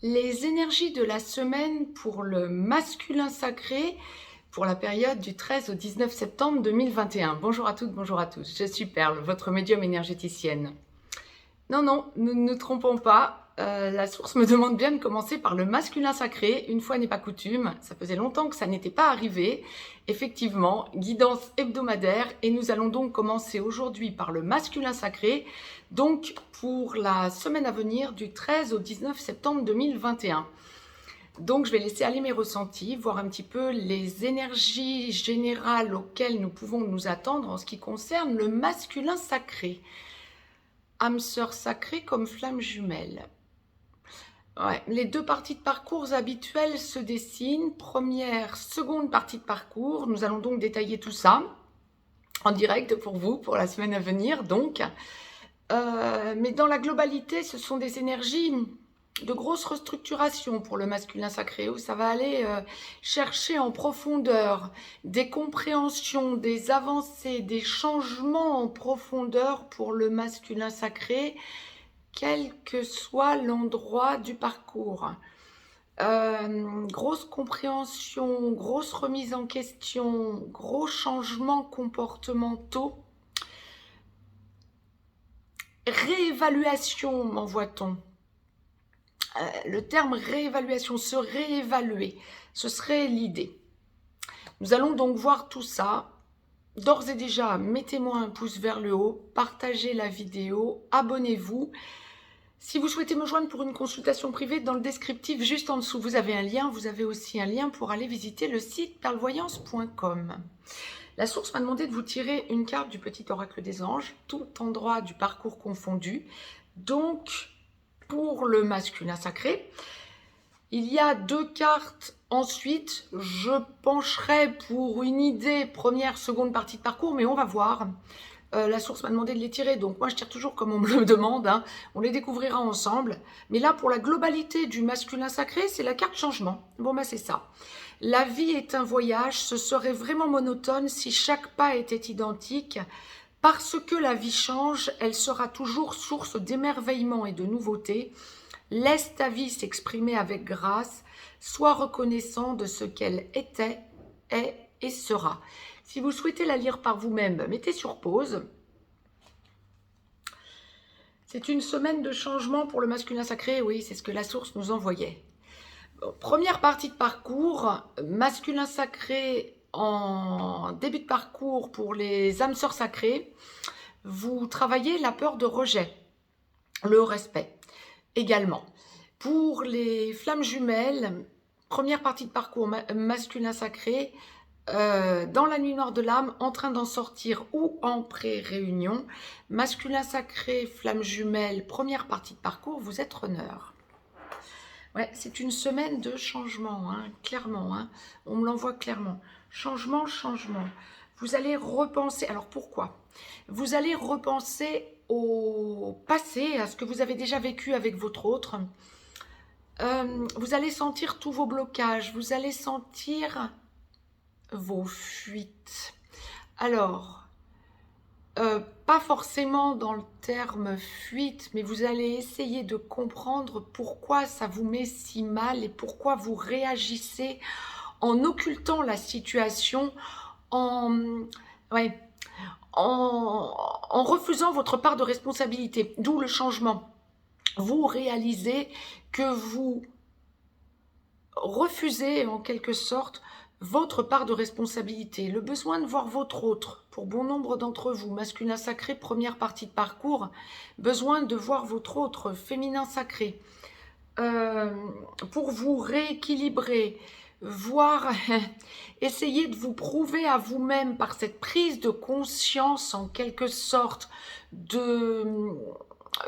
Les énergies de la semaine pour le masculin sacré pour la période du 13 au 19 septembre 2021. Bonjour à toutes, bonjour à tous. Je suis Perle, votre médium énergéticienne. Non, non, nous ne nous trompons pas. La source me demande bien de commencer par le masculin sacré. Une fois n'est pas coutume, ça faisait longtemps que ça n'était pas arrivé. Effectivement, guidance hebdomadaire. Et nous allons donc commencer aujourd'hui par le masculin sacré. Donc pour la semaine à venir du 13 au 19 septembre 2021. Donc je vais laisser aller mes ressentis, voir un petit peu les énergies générales auxquelles nous pouvons nous attendre en ce qui concerne le masculin sacré. Âme sœur sacrée comme flamme jumelle. Ouais, les deux parties de parcours habituelles se dessinent. Première, seconde partie de parcours. Nous allons donc détailler tout ça en direct pour vous, pour la semaine à venir. Donc, mais dans la globalité, ce sont des énergies de grosse restructuration pour le masculin sacré, où ça va aller chercher en profondeur des compréhensions, des avancées, des changements en profondeur pour le masculin sacré, quel que soit l'endroit du parcours. Grosse compréhension, grosse remise en question, gros changements comportementaux, réévaluation, m'envoie-t-on. Le terme réévaluation, se réévaluer, ce serait l'idée. Nous allons donc voir tout ça. D'ores et déjà, mettez-moi un pouce vers le haut, partagez la vidéo, abonnez-vous. Si vous souhaitez me joindre pour une consultation privée, dans le descriptif juste en dessous, vous avez un lien. Vous avez aussi un lien pour aller visiter le site perlevoyance.com. La source m'a demandé de vous tirer une carte du petit oracle des anges, tout endroit du parcours confondu. Donc, pour le masculin sacré, il y a deux cartes. Ensuite, je pencherai pour une idée, première, seconde partie de parcours, mais on va voir. La source m'a demandé de les tirer, donc moi je tire toujours comme on me le demande, hein. On les découvrira ensemble. Mais là, pour la globalité du masculin sacré, c'est la carte changement. Bon, ben c'est ça. La vie est un voyage, ce serait vraiment monotone si chaque pas était identique. Parce que la vie change, elle sera toujours source d'émerveillement et de nouveauté. Laisse ta vie s'exprimer avec grâce, sois reconnaissant de ce qu'elle était, est et sera. Si vous souhaitez la lire par vous-même, mettez sur pause. C'est une semaine de changement pour le masculin sacré, oui, c'est ce que la source nous envoyait. Bon, première partie de parcours, masculin sacré en début de parcours pour les âmes sœurs sacrées. Vous travaillez la peur de rejet, le respect également. Pour les flammes jumelles, première partie de parcours masculin sacré, dans la nuit noire de l'âme, en train d'en sortir ou en pré-réunion. Masculin sacré, flamme jumelle, première partie de parcours, vous êtes runner. Ouais, c'est une semaine de changement, hein, clairement. Hein, on me l'envoie clairement. Changement, changement. Vous allez repenser. Alors pourquoi? Vous allez repenser au passé, à ce que vous avez déjà vécu avec votre autre. Vous allez sentir tous vos blocages. Vous allez sentir vos fuites. Alors, pas forcément dans le terme fuite, mais vous allez essayer de comprendre pourquoi ça vous met si mal et pourquoi vous réagissez en occultant la situation, en refusant votre part de responsabilité, d'où le changement. Vous réalisez que vous refusez en quelque sorte votre part de responsabilité, le besoin de voir votre autre, pour bon nombre d'entre vous, masculin sacré, première partie de parcours, besoin de voir votre autre, féminin sacré, pour vous rééquilibrer, voir, essayer de vous prouver à vous-même par cette prise de conscience en quelque sorte de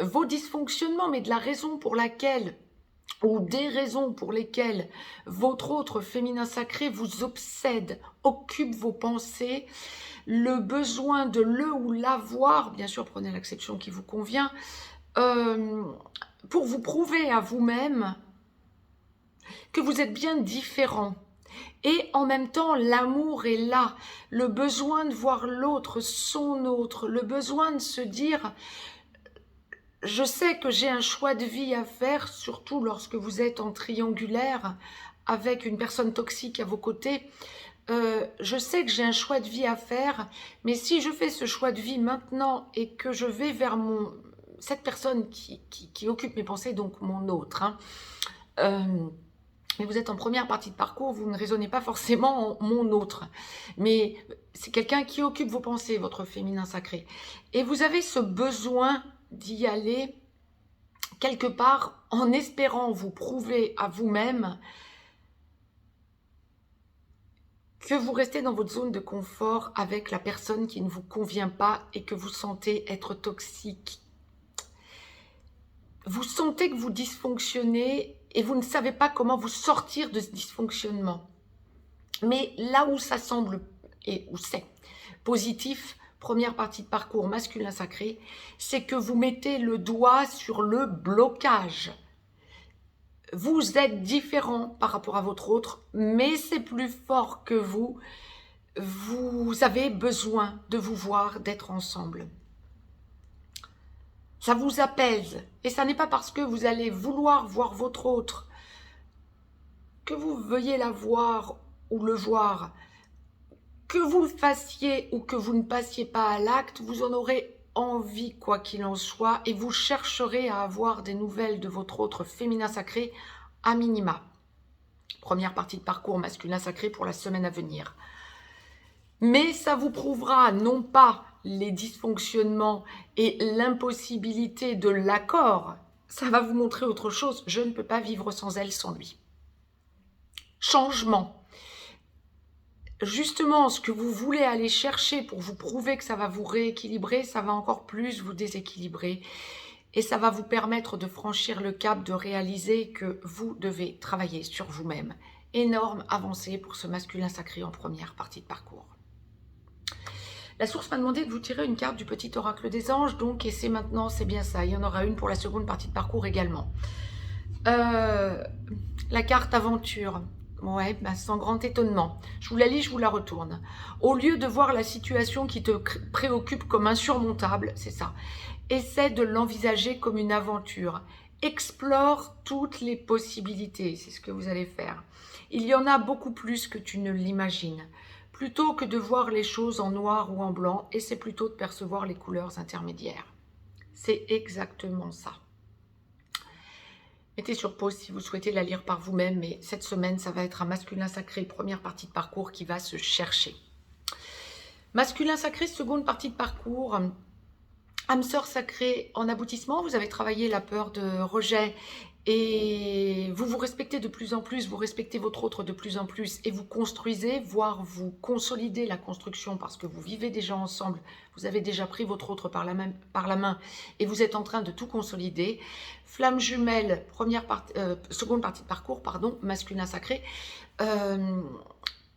vos dysfonctionnements, mais de la raison pour laquelle ou des raisons pour lesquelles votre autre féminin sacré vous obsède, occupe vos pensées, le besoin de le ou la voir, bien sûr prenez l'acception qui vous convient, pour vous prouver à vous-même que vous êtes bien différent. Et en même temps, l'amour est là, le besoin de voir l'autre, son autre, le besoin de se dire Je sais que j'ai un choix de vie à faire, surtout lorsque vous êtes en triangulaire avec une personne toxique à vos côtés. Je sais que j'ai un choix de vie à faire, mais si je fais ce choix de vie maintenant et que je vais vers cette personne qui occupe mes pensées, donc mon autre, hein, mais vous êtes en première partie de parcours, vous ne raisonnez pas forcément en mon autre, mais c'est quelqu'un qui occupe vos pensées, votre féminin sacré. Et vous avez ce besoin d'y aller quelque part en espérant vous prouver à vous-même que vous restez dans votre zone de confort avec la personne qui ne vous convient pas et que vous sentez être toxique. Vous sentez que vous dysfonctionnez et vous ne savez pas comment vous sortir de ce dysfonctionnement. Mais là où ça semble, et où c'est positif, première partie de parcours masculin sacré, c'est que vous mettez le doigt sur le blocage. Vous êtes différent par rapport à votre autre, mais c'est plus fort que vous. Vous avez besoin de vous voir, d'être ensemble. Ça vous apaise. Et ça n'est pas parce que vous allez vouloir voir votre autre que vous veuillez la voir ou le voir. Que vous le fassiez ou que vous ne passiez pas à l'acte, vous en aurez envie quoi qu'il en soit et vous chercherez à avoir des nouvelles de votre autre féminin sacré à minima. Première partie de parcours masculin sacré pour la semaine à venir. Mais ça vous prouvera non pas les dysfonctionnements et l'impossibilité de l'accord, ça va vous montrer autre chose. Je ne peux pas vivre sans elle, sans lui. Changement. Justement, ce que vous voulez aller chercher pour vous prouver que ça va vous rééquilibrer, ça va encore plus vous déséquilibrer. Et ça va vous permettre de franchir le cap, de réaliser que vous devez travailler sur vous-même. Énorme avancée pour ce masculin sacré en première partie de parcours. La source m'a demandé de vous tirer une carte du petit oracle des anges, donc, et c'est maintenant, c'est bien ça. Il y en aura une pour la seconde partie de parcours également. La carte aventure. Ouais, bah sans grand étonnement. Je vous la lis, je vous la retourne. Au lieu de voir la situation qui te préoccupe comme insurmontable, c'est ça, essaie de l'envisager comme une aventure. Explore toutes les possibilités, c'est ce que vous allez faire. Il y en a beaucoup plus que tu ne l'imagines. Plutôt que de voir les choses en noir ou en blanc, essaie plutôt de percevoir les couleurs intermédiaires. C'est exactement ça. Mettez sur pause si vous souhaitez la lire par vous-même, mais cette semaine, ça va être un masculin sacré, première partie de parcours qui va se chercher. Masculin sacré, seconde partie de parcours. Âme sœur sacrée en aboutissement, vous avez travaillé la peur de rejet et vous vous respectez de plus en plus, vous respectez votre autre de plus en plus et vous construisez, voire vous consolidez la construction parce que vous vivez déjà ensemble, vous avez déjà pris votre autre par la main et vous êtes en train de tout consolider. Flamme jumelle, seconde partie de parcours, masculin sacré,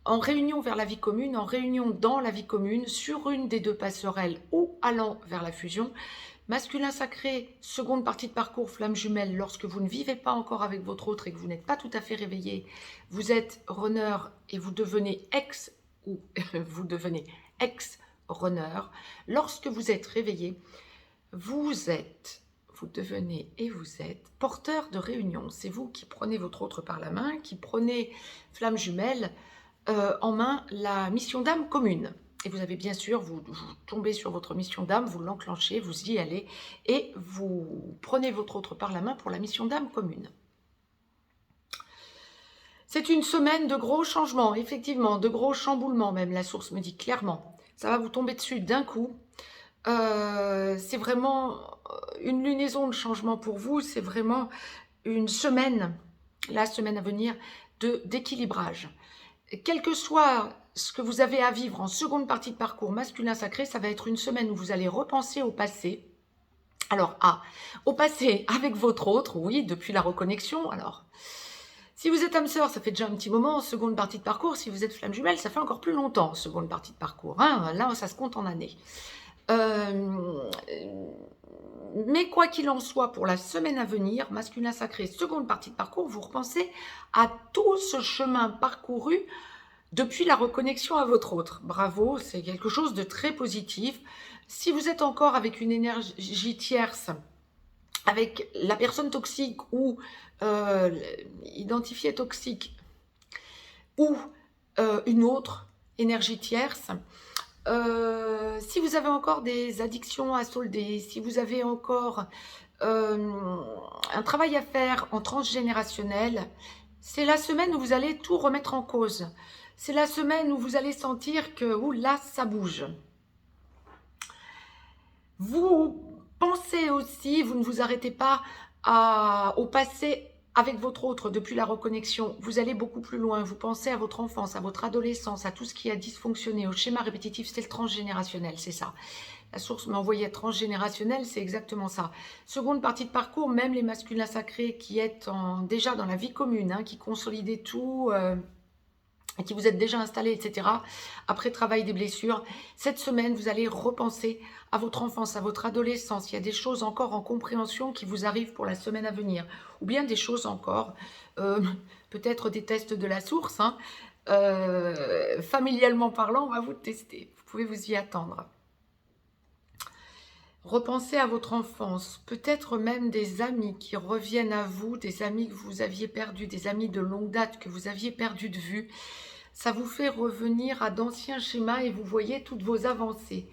en réunion vers la vie commune, en réunion dans la vie commune, sur une des deux passerelles ou allant vers la fusion. Masculin sacré, seconde partie de parcours, flamme jumelle, lorsque vous ne vivez pas encore avec votre autre et que vous n'êtes pas tout à fait réveillé, vous êtes runner et vous devenez vous devenez ex-runner. Lorsque vous êtes réveillé, vous devenez et vous êtes porteur de réunion. C'est vous qui prenez votre autre par la main, qui prenez flamme jumelle, en main la mission d'âme commune. Et vous avez bien sûr, vous tombez sur votre mission d'âme, vous l'enclenchez, vous y allez et vous prenez votre autre par la main pour la mission d'âme commune. C'est une semaine de gros changements, effectivement, de gros chamboulements même, la source me dit clairement. Ça va vous tomber dessus d'un coup. C'est vraiment une lunaison de changement pour vous, c'est vraiment une semaine, la semaine à venir, d'équilibrage. Quel que soit ce que vous avez à vivre en seconde partie de parcours masculin sacré, ça va être une semaine où vous allez repenser au passé. Alors, au passé avec votre autre, oui, depuis la reconnexion. Alors, si vous êtes âme sœur, ça fait déjà un petit moment, seconde partie de parcours. Si vous êtes flamme jumelle, ça fait encore plus longtemps, seconde partie de parcours. Hein. Là, ça se compte en années. Mais quoi qu'il en soit, pour la semaine à venir, masculin sacré, seconde partie de parcours, vous repensez à tout ce chemin parcouru depuis la reconnexion à votre autre. Bravo, c'est quelque chose de très positif. Si vous êtes encore avec une énergie tierce, avec la personne toxique ou identifiée toxique ou une autre énergie tierce. Si vous avez encore des addictions à solder, si vous avez encore un travail à faire en transgénérationnel, c'est la semaine où vous allez tout remettre en cause. C'est la semaine où vous allez sentir que là, ça bouge. Vous pensez aussi, vous ne vous arrêtez pas au passé avec votre autre depuis la reconnexion. Vous allez beaucoup plus loin. Vous pensez à votre enfance, à votre adolescence, à tout ce qui a dysfonctionné, au schéma répétitif. C'est le transgénérationnel, c'est ça. La source m'a envoyé transgénérationnel, c'est exactement ça. Seconde partie de parcours, même les masculins sacrés qui êtes déjà dans la vie commune, hein, qui consolidaient tout, qui vous êtes déjà installés, etc. Après travail des blessures, cette semaine, vous allez repenser à votre enfance, à votre adolescence. Il y a des choses encore en compréhension qui vous arrivent pour la semaine à venir. Ou bien des choses encore, peut-être des tests de la source, hein, familialement parlant, on va vous tester. Vous pouvez vous y attendre. Repensez à votre enfance, peut-être même des amis qui reviennent à vous, des amis que vous aviez perdus, des amis de longue date que vous aviez perdus de vue. Ça vous fait revenir à d'anciens schémas et vous voyez toutes vos avancées.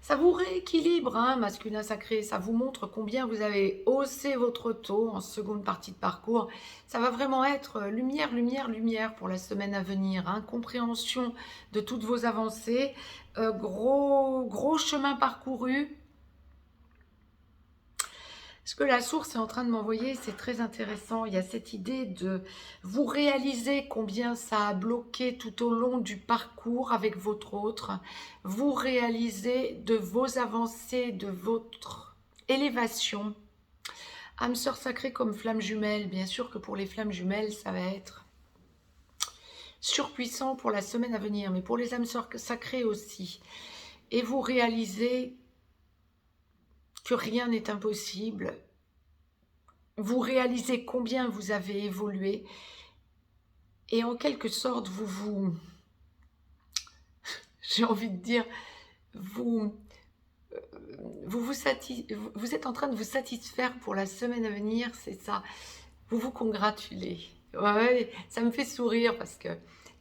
Ça vous rééquilibre, hein, masculin sacré. Ça vous montre combien vous avez haussé votre taux en seconde partie de parcours. Ça va vraiment être lumière, lumière, lumière pour la semaine à venir. Hein. Compréhension de toutes vos avancées. Gros chemin parcouru. Ce que la source est en train de m'envoyer, c'est très intéressant. Il y a cette idée de vous réaliser combien ça a bloqué tout au long du parcours avec votre autre. Vous réalisez de vos avancées, de votre élévation. Âme sœur sacrée comme flamme jumelle. Bien sûr que pour les flammes jumelles, ça va être surpuissant pour la semaine à venir, mais pour les âmes sœurs sacrées aussi. Et vous réalisez que rien n'est impossible. Vous réalisez combien vous avez évolué et en quelque sorte, j'ai envie de dire, vous êtes en train de vous satisfaire pour la semaine à venir, c'est ça. Vous vous congratulez. Ouais, ça me fait sourire parce que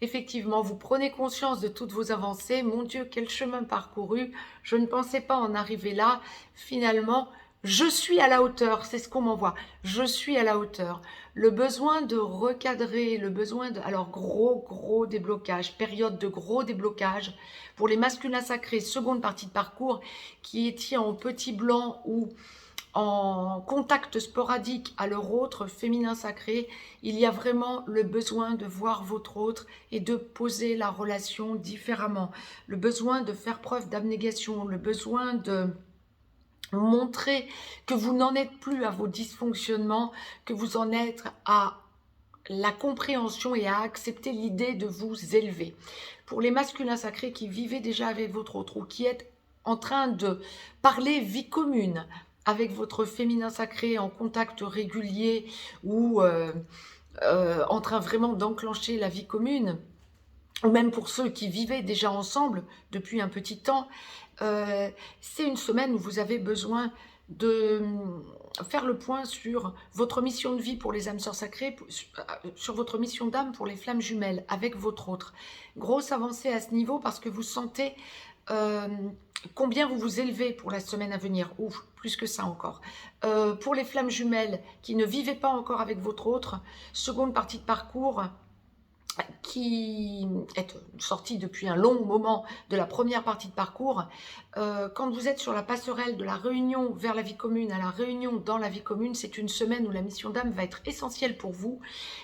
effectivement, vous prenez conscience de toutes vos avancées. Mon Dieu, quel chemin parcouru. Je ne pensais pas en arriver là. Finalement, je suis à la hauteur. C'est ce qu'on m'envoie. Je suis à la hauteur. Le besoin de recadrer, le besoin de... Alors, gros déblocage, période de gros déblocage. Pour les masculins sacrés, seconde partie de parcours, qui étaient en petit blanc ou en contact sporadique à leur autre féminin sacré, il y a vraiment le besoin de voir votre autre et de poser la relation différemment. Le besoin de faire preuve d'abnégation, le besoin de montrer que vous n'en êtes plus à vos dysfonctionnements, que vous en êtes à la compréhension et à accepter l'idée de vous élever. Pour les masculins sacrés qui vivaient déjà avec votre autre ou qui êtes en train de parler vie commune avec votre féminin sacré en contact régulier ou en train vraiment d'enclencher la vie commune, ou même pour ceux qui vivaient déjà ensemble depuis un petit temps, c'est une semaine où vous avez besoin de faire le point sur votre mission de vie pour les âmes sœurs sacrées, sur votre mission d'âme pour les flammes jumelles avec votre autre. Grosse avancée à ce niveau parce que vous sentez combien vous vous élevez pour la semaine à venir, ou plus que ça encore. Pour les flammes jumelles qui ne vivaient pas encore avec votre autre, seconde partie de parcours, qui est sortie depuis un long moment de la première partie de parcours, quand vous êtes sur la passerelle de la réunion vers la vie commune à la réunion dans la vie commune, c'est une semaine où la mission d'âme va être essentielle pour vous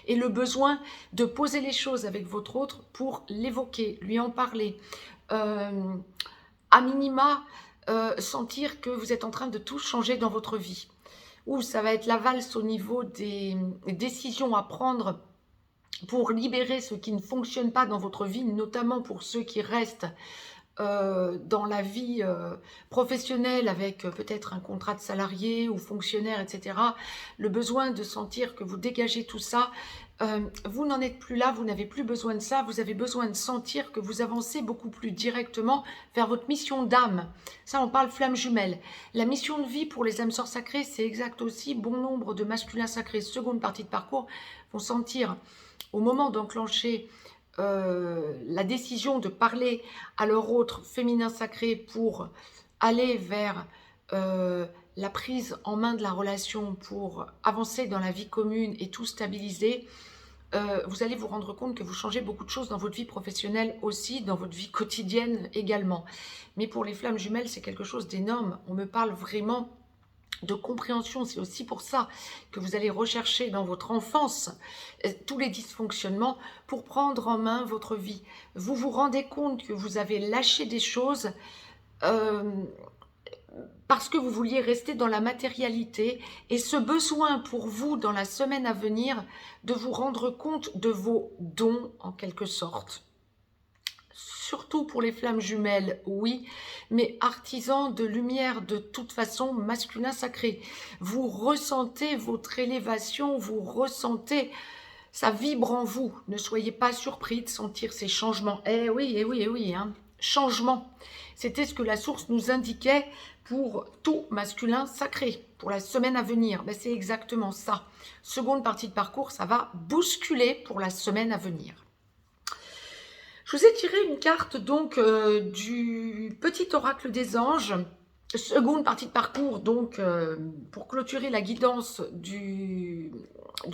et le besoin de poser les choses avec votre autre pour l'évoquer, lui en parler, à minima, sentir que vous êtes en train de tout changer dans votre vie. Ou ça va être la valse au niveau des décisions à prendre pour libérer ce qui ne fonctionne pas dans votre vie, notamment pour ceux qui restent dans la vie professionnelle avec peut-être un contrat de salarié ou fonctionnaire, etc., le besoin de sentir que vous dégagez tout ça, vous n'en êtes plus là, vous n'avez plus besoin de ça, vous avez besoin de sentir que vous avancez beaucoup plus directement vers votre mission d'âme. Ça, on parle flamme jumelle. La mission de vie pour les âmes sœurs sacrées, c'est exact aussi. Bon nombre de masculins sacrés, seconde partie de parcours, vont sentir au moment d'enclencher la décision de parler à leur autre féminin sacré pour aller vers la prise en main de la relation, pour avancer dans la vie commune et tout stabiliser, vous allez vous rendre compte que vous changez beaucoup de choses dans votre vie professionnelle aussi, dans votre vie quotidienne également. Mais pour les flammes jumelles, c'est quelque chose d'énorme. On me parle vraiment de compréhension. C'est aussi pour ça que vous allez rechercher dans votre enfance tous les dysfonctionnements pour prendre en main votre vie. Vous vous rendez compte que vous avez lâché des choses parce que vous vouliez rester dans la matérialité, et ce besoin pour vous dans la semaine à venir de vous rendre compte de vos dons en quelque sorte. Surtout pour les flammes jumelles, oui, mais artisans de lumière de toute façon, masculin sacré. Vous ressentez votre élévation, vous ressentez, ça vibre en vous. Ne soyez pas surpris de sentir ces changements. Eh oui, eh oui, eh oui, hein. Changement. C'était ce que la source nous indiquait pour tout masculin sacré, pour la semaine à venir. Ben, c'est exactement ça. Seconde partie de parcours, ça va bousculer pour la semaine à venir. Je vous ai tiré une carte donc du petit oracle des anges, seconde partie de parcours, donc pour clôturer la guidance du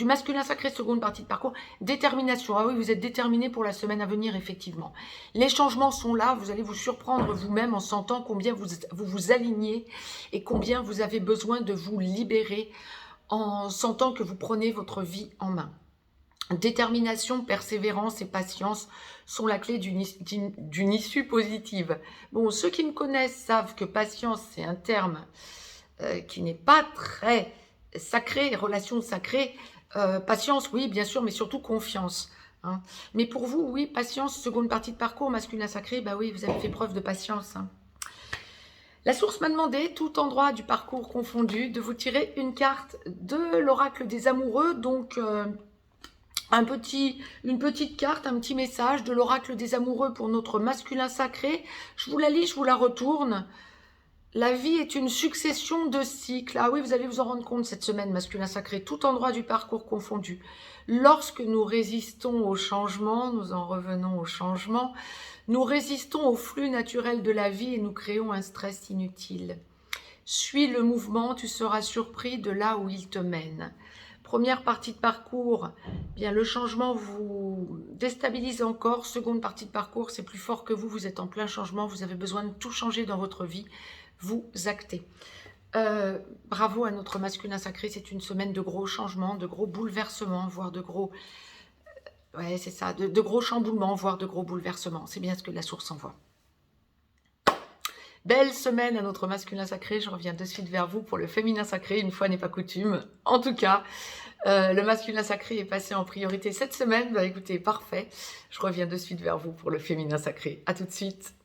masculin sacré, seconde partie de parcours, détermination. Ah oui, vous êtes déterminé pour la semaine à venir, effectivement. Les changements sont là, vous allez vous surprendre vous-même en sentant combien vous alignez et combien vous avez besoin de vous libérer en sentant que vous prenez votre vie en main. Détermination, persévérance et patience sont la clé d'une issue positive. Bon, ceux qui me connaissent savent que patience, c'est un terme qui n'est pas très sacré, relation sacrée. Patience, oui, bien sûr, mais surtout confiance. Hein. Mais pour vous, oui, patience, seconde partie de parcours, masculin sacré, bah oui, vous avez fait preuve de patience. Hein. La source m'a demandé, tout endroit du parcours confondu, de vous tirer une carte de l'oracle des amoureux, donc... une petite carte, un petit message de l'oracle des amoureux pour notre masculin sacré. Je vous la lis, je vous la retourne. La vie est une succession de cycles. Ah oui, vous allez vous en rendre compte cette semaine, masculin sacré, tout endroit du parcours confondu. Lorsque nous résistons au changement, nous en revenons au changement, nous résistons au flux naturel de la vie et nous créons un stress inutile. Suis le mouvement, tu seras surpris de là où il te mène. Première partie de parcours, bien le changement vous déstabilise encore. Seconde partie de parcours, c'est plus fort que vous, vous êtes en plein changement, vous avez besoin de tout changer dans votre vie, vous actez. Bravo à notre masculin sacré, c'est une semaine de gros changements, de gros bouleversements, voire de gros... ouais, c'est ça, de gros chamboulements, voire de gros bouleversements. C'est bien ce que la source envoie. Belle semaine à notre masculin sacré. Je reviens de suite vers vous pour le féminin sacré. Une fois n'est pas coutume. En tout cas, le masculin sacré est passé en priorité cette semaine. Bah écoutez, parfait. Je reviens de suite vers vous pour le féminin sacré. À tout de suite.